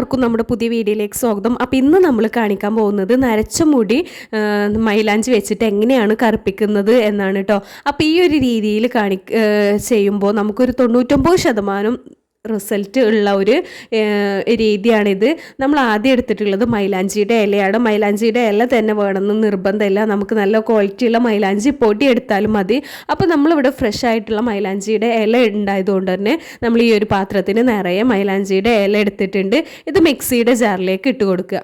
എല്ലാവർക്കും നമ്മുടെ പുതിയ വീഡിയോയിലേക്ക് സ്വാഗതം. അപ്പോൾ ഇന്ന് നമ്മൾ കാണിക്കാൻ പോകുന്നത് നരച്ച മുടി മൈലാഞ്ചി വെച്ചിട്ട് എങ്ങനെയാണ് കറുപ്പിക്കുന്നത് എന്നാണ് കേട്ടോ. അപ്പോൾ ഈ ഒരു രീതിയിൽ ചെയ്യുമ്പോൾ നമുക്കൊരു 99% റിസൾട്ട് ഉള്ള ഒരു രീതിയാണിത്. നമ്മൾ ആദ്യം എടുത്തിട്ടുള്ളത് മൈലാഞ്ചിയുടെ ഇലയാണ്. മൈലാഞ്ചിയുടെ ഇല തന്നെ വേണമെന്ന് നിർബന്ധമില്ല, നമുക്ക് നല്ല ക്വാളിറ്റിയുള്ള മൈലാഞ്ചി പൊടി എടുത്താലും മതി. അപ്പോൾ നമ്മളിവിടെ ഫ്രഷ് ആയിട്ടുള്ള മൈലാഞ്ചിയുടെ ഇല ഉണ്ടായതുകൊണ്ട് തന്നെ നമ്മൾ ഈ ഒരു പാത്രത്തിന് നിറയെ മൈലാഞ്ചിയുടെ ഇല എടുത്തിട്ടുണ്ട്. ഇത് മിക്സിയുടെ ജാറിലേക്ക് ഇട്ട് കൊടുക്കുക.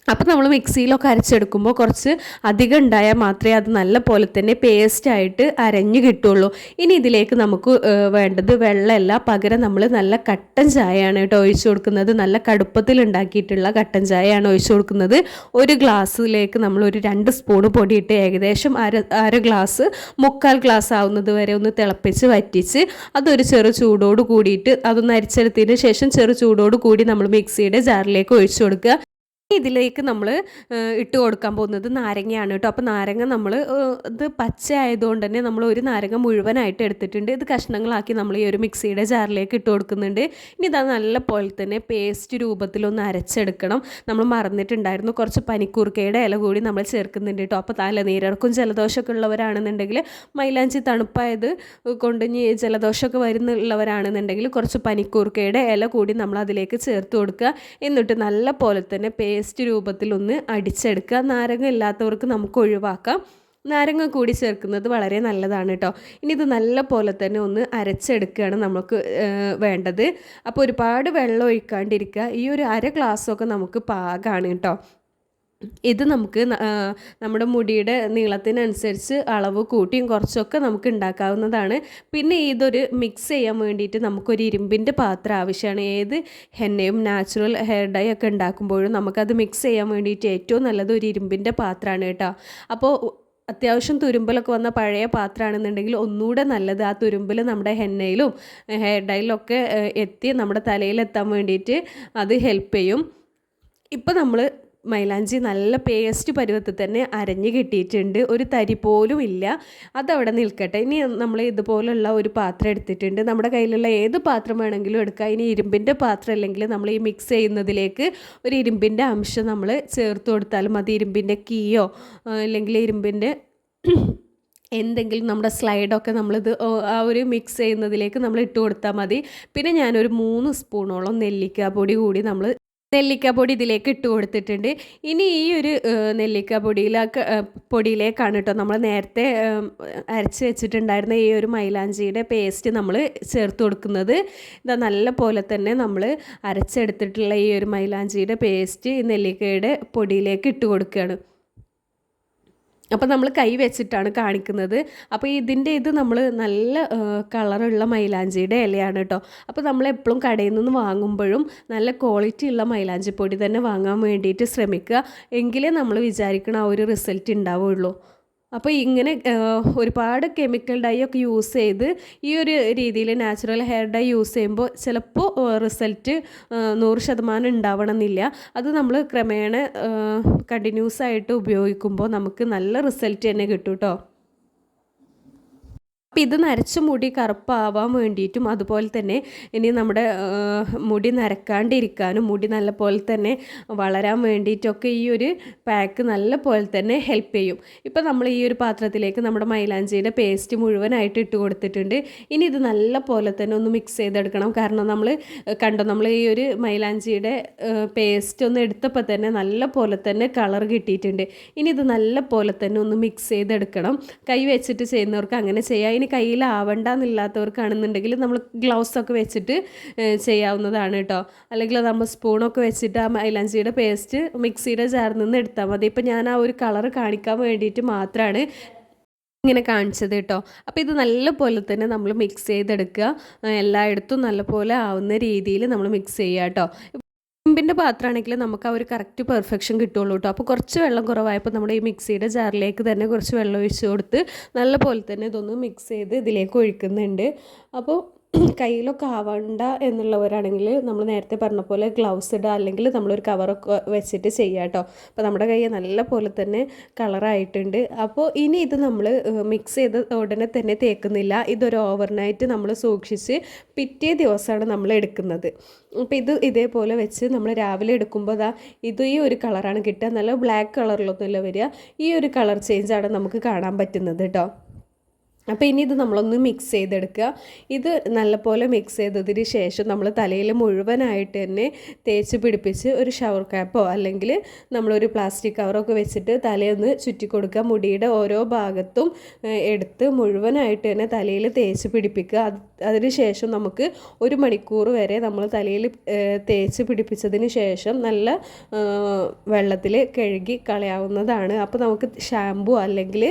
അപ്പോൾ നമ്മൾ മിക്സിയിലൊക്കെ അരച്ചെടുക്കുമ്പോൾ കുറച്ച് അധികം ഉണ്ടായാൽ മാത്രമേ അത് നല്ല പോലെ തന്നെ പേസ്റ്റായിട്ട് അരഞ്ഞ് കിട്ടുള്ളൂ. ഇനി ഇതിലേക്ക് നമുക്ക് വേണ്ടത് വെള്ളമല്ല, പകരം നമ്മൾ നല്ല കട്ടൻ ചായയാണ് കേട്ടോ ഒഴിച്ചു കൊടുക്കുന്നത്. നല്ല കടുപ്പത്തിൽ ഉണ്ടാക്കിയിട്ടുള്ള കട്ടൻ ചായയാണ് ഒഴിച്ചു കൊടുക്കുന്നത്. ഒരു ഗ്ലാസ്സിലേക്ക് നമ്മൾ ഒരു 2 സ്പൂണ് പൊടിയിട്ട് ഏകദേശം അര ഗ്ലാസ് 3/4 ഗ്ലാസ് ആവുന്നത് വരെ ഒന്ന് തിളപ്പിച്ച് വറ്റിച്ച് അതൊരു ചെറു ചൂടോട് കൂടിയിട്ട് അതൊന്ന് അരിച്ചെടുത്തതിന് ശേഷം ചെറു ചൂടോട് കൂടി നമ്മൾ മിക്സിയുടെ ജാറിലേക്ക് ഒഴിച്ചു കൊടുക്കുക. ഇതിലേക്ക് നമ്മൾ ഇട്ട് കൊടുക്കാൻ പോകുന്നത് നാരങ്ങയാണ് കേട്ടോ. അപ്പോൾ നാരങ്ങ നമ്മൾ ഇത് പച്ച ആയതുകൊണ്ട് തന്നെ നമ്മൾ ഒരു നാരങ്ങ മുഴുവനായിട്ട് എടുത്തിട്ടുണ്ട്. ഇത് കഷ്ണങ്ങളാക്കി നമ്മൾ ഈ ഒരു മിക്സിയുടെ ജാറിലേക്ക് ഇട്ട് കൊടുക്കുന്നുണ്ട്. ഇനി ഇത് നല്ല പോലെ തന്നെ പേസ്റ്റ് രൂപത്തിലൊന്ന് അരച്ചെടുക്കണം. നമ്മൾ മറന്നിട്ടുണ്ടായിരുന്നു, കുറച്ച് പനിക്കൂർക്കയുടെ ഇല കൂടി നമ്മൾ ചേർക്കുന്നുണ്ട് കേട്ടോ. അപ്പോൾ തലനീരിറക്കും ജലദോഷമൊക്കെ ഉള്ളവരാണെന്നുണ്ടെങ്കിൽ, മൈലാഞ്ചി തണുപ്പായത് കൊണ്ട് ഇനി ജലദോഷമൊക്കെ വരുന്നുള്ളവരാണെന്നുണ്ടെങ്കിൽ കുറച്ച് പനിക്കൂർക്കയുടെ ഇല കൂടി നമ്മൾ അതിലേക്ക് ചേർത്ത് കൊടുക്കുക. എന്നിട്ട് നല്ല പോലെ തന്നെ പേസ്റ്റ് രൂപത്തിലൊന്ന് അടിച്ചെടുക്കുക. നാരങ്ങ ഇല്ലാത്തവർക്ക് നമുക്ക് ഒഴിവാക്കാം, നാരങ്ങ കൂടി ചേർക്കുന്നത് വളരെ നല്ലതാണ് കേട്ടോ. ഇനി ഇത് നല്ല പോലെ തന്നെ ഒന്ന് അരച്ചെടുക്കുകയാണ് നമുക്ക് വേണ്ടത്. അപ്പോൾ ഒരുപാട് വെള്ളം ഒഴിക്കാണ്ടിരിക്കുക. ഈ ഒരു അര ഗ്ലാസ്സൊക്കെ നമുക്ക് പാകമാണ് കേട്ടോ. ഇത് നമുക്ക് നമ്മുടെ മുടിയുടെ നീളത്തിനനുസരിച്ച് അളവ് കൂട്ടിയും കുറച്ചൊക്കെ നമുക്ക് ഉണ്ടാക്കാവുന്നതാണ്. പിന്നെ ഇതൊരു മിക്സ് ചെയ്യാൻ വേണ്ടിയിട്ട് നമുക്കൊരു ഇരുമ്പിൻ്റെ പാത്രം ആവശ്യമാണ്. ഏത് ഹെന്നയും നാച്ചുറൽ ഹെയർ ഡൈ ഒക്കെ ഉണ്ടാക്കുമ്പോഴും നമുക്കത് മിക്സ് ചെയ്യാൻ വേണ്ടിയിട്ട് ഏറ്റവും നല്ലത് ഒരു ഇരുമ്പിൻ്റെ പാത്രമാണ് കേട്ടോ. അപ്പോൾ അത്യാവശ്യം തുരുമ്പലൊക്കെ വന്ന പഴയ പാത്രമാണെന്നുണ്ടെങ്കിൽ ഒന്നുകൂടെ നല്ലത്. ആ തുരുമ്പൽ നമ്മുടെ ഹെന്നയിലും ഹെയർ ഡൈയിലൊക്കെ എത്തി നമ്മുടെ തലയിലെത്താൻ വേണ്ടിയിട്ട് അത് ഹെൽപ്പ് ചെയ്യും. ഇപ്പോൾ നമ്മൾ മൈലാഞ്ചി നല്ല പേസ്റ്റ് പരുവത്തിൽ തന്നെ അരഞ്ഞ് കിട്ടിയിട്ടുണ്ട്, ഒരു തരി പോലും ഇല്ല. അതവിടെ നിൽക്കട്ടെ. ഇനി നമ്മൾ ഇതുപോലുള്ള ഒരു പാത്രം എടുത്തിട്ടുണ്ട്. നമ്മുടെ കയ്യിലുള്ള ഏത് പാത്രം വേണമെങ്കിലും എടുക്കാം. ഇനി ഇരുമ്പിൻ്റെ പാത്രം അല്ലെങ്കിൽ നമ്മൾ ഈ മിക്സ് ചെയ്യുന്നതിലേക്ക് ഒരു ഇരുമ്പിൻ്റെ അംശം നമ്മൾ ചേർത്ത് കൊടുത്താലും മതി. ഇരുമ്പിൻ്റെ കീയോ അല്ലെങ്കിൽ ഇരുമ്പിൻ്റെ എന്തെങ്കിലും നമ്മുടെ സ്ലൈഡൊക്കെ നമ്മളിത് ആ ഒരു മിക്സ് ചെയ്യുന്നതിലേക്ക് നമ്മൾ ഇട്ട് കൊടുത്താൽ മതി. പിന്നെ ഞാനൊരു 3 സ്പൂണോളം നെല്ലിക്കാപ്പൊടി കൂടി നെല്ലിക്കാപ്പൊടി ഇതിലേക്ക് ഇട്ട് കൊടുത്തിട്ടുണ്ട്. ഇനി ഈ ഒരു പൊടിയിലേക്കാണ് കേട്ടോ നമ്മൾ നേരത്തെ അരച്ച് വെച്ചിട്ടുണ്ടായിരുന്ന ഈ ഒരു മൈലാഞ്ചിയുടെ പേസ്റ്റ് നമ്മൾ ചേർത്ത് കൊടുക്കുന്നത്. ഇതാ നല്ല പോലെ തന്നെ നമ്മൾ അരച്ചെടുത്തിട്ടുള്ള ഈ ഒരു മൈലാഞ്ചിയുടെ പേസ്റ്റ് ഈ നെല്ലിക്കയുടെ പൊടിയിലേക്ക് ഇട്ട് കൊടുക്കുകയാണ്. അപ്പോൾ നമ്മൾ കൈ വെച്ചിട്ടാണ് കാണിക്കുന്നത്. അപ്പോൾ ഇത് നമ്മൾ നല്ല കളറുള്ള മൈലാഞ്ചിയുടെ ഇലയാണ് കേട്ടോ. അപ്പോൾ നമ്മൾ എപ്പോഴും കടയിൽ നിന്ന് വാങ്ങുമ്പോഴും നല്ല ക്വാളിറ്റി ഉള്ള മൈലാഞ്ചി പൊടി തന്നെ വാങ്ങാൻ വേണ്ടിയിട്ട് ശ്രമിക്കുക. എങ്കിലേ നമ്മൾ വിചാരിക്കണ ആ ഒരു റിസൾട്ട് ഉണ്ടാവുള്ളൂ. അപ്പോൾ ഇങ്ങനെ ഒരുപാട് കെമിക്കൽ ഡൈ ഒക്കെ യൂസ് ചെയ്ത് ഈ ഒരു രീതിയിൽ നാച്ചുറൽ ഹെയർ ഡൈ യൂസ് ചെയ്യുമ്പോൾ ചിലപ്പോൾ റിസൾട്ട് 100% ഉണ്ടാവണമെന്നില്ല. അത് നമ്മൾ ക്രമേണ കണ്ടിന്യൂസ് ആയിട്ട് ഉപയോഗിക്കുമ്പോൾ നമുക്ക് നല്ല റിസൾട്ട് തന്നെ കിട്ടും കേട്ടോ. അപ്പോൾ ഇത് നരച്ച മുടി കറുപ്പാവാൻ വേണ്ടിയിട്ടും അതുപോലെ തന്നെ ഇനി നമ്മുടെ മുടി നരക്കാണ്ടിരിക്കാനും മുടി നല്ല പോലെ തന്നെ വളരാൻ വേണ്ടിയിട്ടൊക്കെ ഈ ഒരു പാക്ക് നല്ല പോലെ തന്നെ ഹെൽപ്പ് ചെയ്യും. ഇപ്പോൾ നമ്മൾ ഈ ഒരു പാത്രത്തിലേക്ക് നമ്മുടെ മൈലാഞ്ചിയുടെ പേസ്റ്റ് മുഴുവനായിട്ട് ഇട്ട് കൊടുത്തിട്ടുണ്ട്. ഇനി ഇത് നല്ല പോലെ തന്നെ ഒന്ന് മിക്സ് ചെയ്തെടുക്കണം. കാരണം നമ്മൾ ഈ ഒരു മൈലാഞ്ചിയുടെ പേസ്റ്റ് ഒന്ന് എടുത്തപ്പോൾ തന്നെ നല്ല പോലെ തന്നെ കളർ കിട്ടിയിട്ടുണ്ട്. ഇനി ഇത് നല്ല പോലെ തന്നെ ഒന്ന് മിക്സ് ചെയ്തെടുക്കണം. കൈ വെച്ചിട്ട് ചെയ്യുന്നവർക്ക് അങ്ങനെ ചെയ്യാം. ഇനി കയ്യിലാവണ്ടെന്നില്ലാത്തവർക്കാണെന്നുണ്ടെങ്കിൽ നമ്മൾ ഗ്ലൗസൊക്കെ വെച്ചിട്ട് ചെയ്യാവുന്നതാണ് കേട്ടോ. അല്ലെങ്കിൽ നമ്മൾ സ്പൂണൊക്കെ വെച്ചിട്ട് ആ മൈലാഞ്ചിയുടെ പേസ്റ്റ് മിക്സിയുടെ ജാറിൽ നിന്ന് എടുത്താൽ മതി. ഇപ്പം ഞാൻ ആ ഒരു കളർ കാണിക്കാൻ വേണ്ടിയിട്ട് മാത്രമാണ് ഇങ്ങനെ കാണിച്ചത് കേട്ടോ. അപ്പോൾ ഇത് നല്ല പോലെ തന്നെ നമ്മൾ മിക്സ് ചെയ്തെടുക്കുക. എല്ലായിടത്തും നല്ലപോലെ ആവുന്ന രീതിയിൽ നമ്മൾ മിക്സ് ചെയ്യുക കേട്ടോ. ഇരുമ്പിൻ്റെ പാത്രമാണെങ്കിൽ നമുക്ക് ആ ഒരു കറക്റ്റ് പെർഫെക്ഷൻ കിട്ടുള്ളൂ കേട്ടോ. അപ്പോൾ കുറച്ച് വെള്ളം കുറവായപ്പോൾ നമ്മുടെ ഈ മിക്സിയുടെ ജാറിലേക്ക് തന്നെ കുറച്ച് വെള്ളം ഒഴിച്ച് കൊടുത്ത് നല്ല പോലെ തന്നെ ഇതൊന്ന് മിക്സ് ചെയ്ത് ഇതിലേക്ക് ഒഴിക്കുന്നുണ്ട്. അപ്പോൾ കയ്യിലൊക്കെ ആവണ്ട എന്നുള്ളവരാണെങ്കിൽ നമ്മൾ നേരത്തെ പറഞ്ഞ പോലെ ഗ്ലൗസ് ഇടുക, അല്ലെങ്കിൽ നമ്മളൊരു കവറൊക്കെ വെച്ചിട്ട് ചെയ്യുക കേട്ടോ. അപ്പോൾ നമ്മുടെ കൈ നല്ല പോലെ തന്നെ കളറായിട്ടുണ്ട്. അപ്പോൾ ഇനി ഇത് നമ്മൾ മിക്സ് ചെയ്ത് ഉടനെ തന്നെ തേക്കുന്നില്ല. ഇതൊരു ഓവർനൈറ്റ് നമ്മൾ സൂക്ഷിച്ച് പിറ്റേ ദിവസമാണ് നമ്മൾ എടുക്കുന്നത്. അപ്പോൾ ഇതേപോലെ വെച്ച് നമ്മൾ രാവിലെ എടുക്കുമ്പോൾ ഇത് ഈ ഒരു കളറാണ് കിട്ടുക. നല്ല ബ്ലാക്ക് കളറിലൊന്നുമില്ല വരിക. ഈ ഒരു കളർ ചേഞ്ചാണ് നമുക്ക് കാണാൻ പറ്റുന്നത് കേട്ടോ. അപ്പോൾ ഇനി ഇത് നമ്മളൊന്ന് മിക്സ് ചെയ്തെടുക്കുക. ഇത് നല്ലപോലെ മിക്സ് ചെയ്തതിന് ശേഷം നമ്മൾ തലയിൽ മുഴുവനായിട്ട് തന്നെ തേച്ച് പിടിപ്പിച്ച് ഒരു ഷവർ ക്യാപ്പോ അല്ലെങ്കിൽ നമ്മളൊരു പ്ലാസ്റ്റിക് കവറൊക്കെ വെച്ചിട്ട് തലയൊന്ന് ചുറ്റി കൊടുക്കുക. മുടിയുടെ ഓരോ ഭാഗത്തും എടുത്ത് മുഴുവനായിട്ട് തന്നെ തലയിൽ തേച്ച് പിടിപ്പിക്കുക. അതിന് ശേഷം നമുക്ക് 1 മണിക്കൂർ വരെ നമ്മൾ തലയിൽ തേച്ച് പിടിപ്പിച്ചതിന് ശേഷം നല്ല വെള്ളത്തിൽ കഴുകി കളയാവുന്നതാണ്. അപ്പോൾ നമുക്ക് ഷാമ്പു അല്ലെങ്കിൽ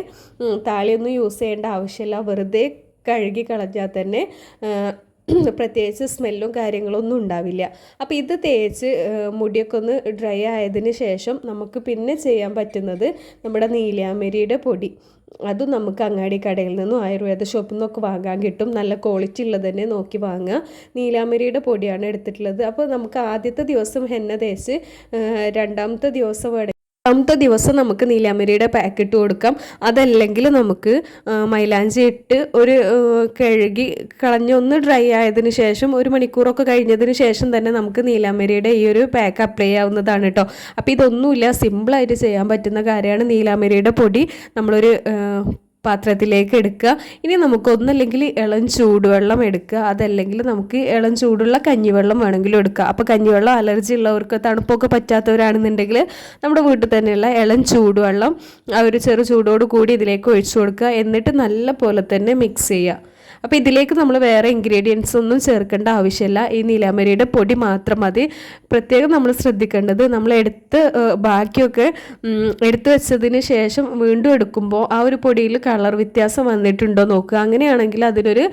താളിയൊന്നും യൂസ് ചെയ്യേണ്ട ആവശ്യമില്ല. വെറുതെ കഴുകി കളഞ്ഞാൽ തന്നെ പ്രത്യേകിച്ച് സ്മെല്ലും കാര്യങ്ങളൊന്നും ഉണ്ടാവില്ല. അപ്പോൾ ഇത് തേച്ച് മുടിയൊക്കെ ഒന്ന് ഡ്രൈ ആയതിന് ശേഷം നമുക്ക് പിന്നെ ചെയ്യാൻ പറ്റുന്നത് നമ്മുടെ നീലാംബരിയുടെ പൊടി. അതും നമുക്ക് അങ്ങാടി കടയിൽ നിന്നും ആയുർവേദ ഷോപ്പിൽ നിന്നൊക്കെ വാങ്ങാൻ കിട്ടും. നല്ല ക്വാളിറ്റി ഉള്ളത് തന്നെ നോക്കി വാങ്ങുക. നീലാംബരിയുടെ പൊടിയാണ് എടുത്തിട്ടുള്ളത്. അപ്പോൾ നമുക്ക് ആദ്യത്തെ ദിവസം ഹെന്ന തേച്ച് രണ്ടാമത്തെ ദിവസം നമുക്ക് നീലാംബരിയുടെ പാക്കറ്റ് കൊടുക്കാം. അതല്ലെങ്കിൽ നമുക്ക് മൈലാഞ്ചി ഇട്ട് ഒരു കഴുകി കളഞ്ഞ് ഒന്ന് ഡ്രൈ ആയതിന് ശേഷം 1 മണിക്കൂറൊക്കെ കഴിഞ്ഞതിന് ശേഷം തന്നെ നമുക്ക് നീലാംബരിയുടെ ഈ ഒരു പാക്ക് അപ്ലൈ ചെയ്യാവുന്നതാണ് കേട്ടോ. അപ്പോൾ ഇതൊന്നുമില്ല, സിമ്പിളായിട്ട് ചെയ്യാൻ പറ്റുന്ന കാര്യമാണ്. നീലാംബരിയുടെ പൊടി നമ്മളൊരു പാത്രത്തിലേക്ക് എടുക്കുക. ഇനി നമുക്കൊന്നല്ലെങ്കിൽ ഇളം ചൂടുവെള്ളം എടുക്കുക, അതല്ലെങ്കിൽ നമുക്ക് ഇളം ചൂടുള്ള കഞ്ഞിവെള്ളം വേണമെങ്കിലും എടുക്കുക. അപ്പോൾ കഞ്ഞിവെള്ളം അലർജി ഉള്ളവർക്ക്, തണുപ്പൊക്കെ പറ്റാത്തവരാണെന്നുണ്ടെങ്കിൽ നമ്മുടെ വീട്ടിൽ തന്നെയുള്ള ഇളം ചൂടുവെള്ളം ആ ഒരു ചെറു ചൂടോട് കൂടി ഇതിലേക്ക് ഒഴിച്ചു കൊടുക്കുക. എന്നിട്ട് നല്ല പോലെ തന്നെ മിക്സ് ചെയ്യുക. അപ്പോൾ ഇതിലേക്ക് നമ്മൾ വേറെ ഇൻഗ്രീഡിയൻസ് ഒന്നും ചേർക്കേണ്ട ആവശ്യമില്ല. ഈ നീലാംബരിയുടെ പൊടി മാത്രം മതി. പ്രത്യേകം നമ്മൾ ശ്രദ്ധിക്കേണ്ടത്, നമ്മൾ ബാക്കിയൊക്കെ എടുത്തു വെച്ചതിന് ശേഷം വീണ്ടും എടുക്കുമ്പോൾ ആ ഒരു പൊടിയിൽ കളർ വ്യത്യാസം വന്നിട്ടുണ്ടോ നോക്കുക. അങ്ങനെയാണെങ്കിൽ അതിനൊരു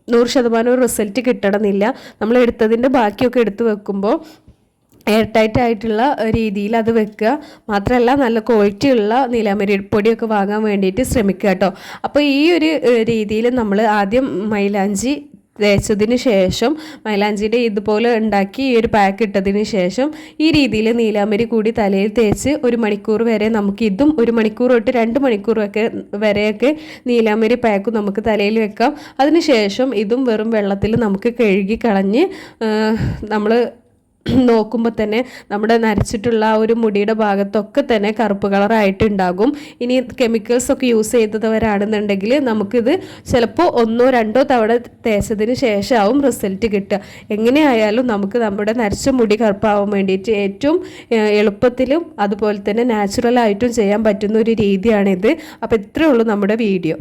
100% റിസൾട്ട് കിട്ടണമെന്നില്ല. നമ്മൾ എടുത്തതിൻ്റെ ബാക്കിയൊക്കെ എടുത്ത് വെക്കുമ്പോൾ എയർ ടൈറ്റ് ആയിട്ടുള്ള രീതിയിൽ അത് വെക്കുക. മാത്രമല്ല നല്ല ക്വാളിറ്റി ഉള്ള നീലാംബരി പൊടിയൊക്കെ വാങ്ങാൻ വേണ്ടിയിട്ട് ശ്രമിക്കുക കേട്ടോ. അപ്പോൾ ഈ ഒരു രീതിയിൽ നമ്മൾ ആദ്യം മൈലാഞ്ചി തേച്ചതിന് ശേഷം മൈലാഞ്ചിയുടെ ഇതുപോലെ ഉണ്ടാക്കി ഈ ഒരു പാക്ക് ഇട്ടതിന് ശേഷം ഈ രീതിയിൽ നീലാംബരി കൂടി തലയിൽ തേച്ച് 1 മണിക്കൂർ വരെ നമുക്ക് ഇതും 1 മണിക്കൂർ തൊട്ട് 2 മണിക്കൂറൊക്കെ വരെയൊക്കെ നീലാംബരി പാക്ക് നമുക്ക് തലയിൽ വെക്കാം. അതിന് ശേഷം ഇതും വെറും വെള്ളത്തിൽ നമുക്ക് കഴുകി കളഞ്ഞ് നമ്മൾ നോക്കുമ്പോൾ തന്നെ നമ്മുടെ നരച്ചിട്ടുള്ള ആ ഒരു മുടിയുടെ ഭാഗത്തൊക്കെ തന്നെ കറുപ്പ് കളറായിട്ടുണ്ടാകും. ഇനി കെമിക്കൽസൊക്കെ യൂസ് ചെയ്തവരാണെന്നുണ്ടെങ്കിൽ നമുക്കിത് ചിലപ്പോൾ 1-2 തവണ തേച്ചതിന് ശേഷമാവും റിസൾട്ട് കിട്ടുക. എങ്ങനെയായാലും നമുക്ക് നമ്മുടെ നരച്ച മുടി കറുപ്പാവാൻ വേണ്ടിയിട്ട് ഏറ്റവും എളുപ്പത്തിലും അതുപോലെ തന്നെ നാച്ചുറലായിട്ടും ചെയ്യാൻ പറ്റുന്ന ഒരു രീതിയാണിത്. അപ്പോൾ ഇത്രയേ ഉള്ളൂ നമ്മുടെ വീഡിയോ.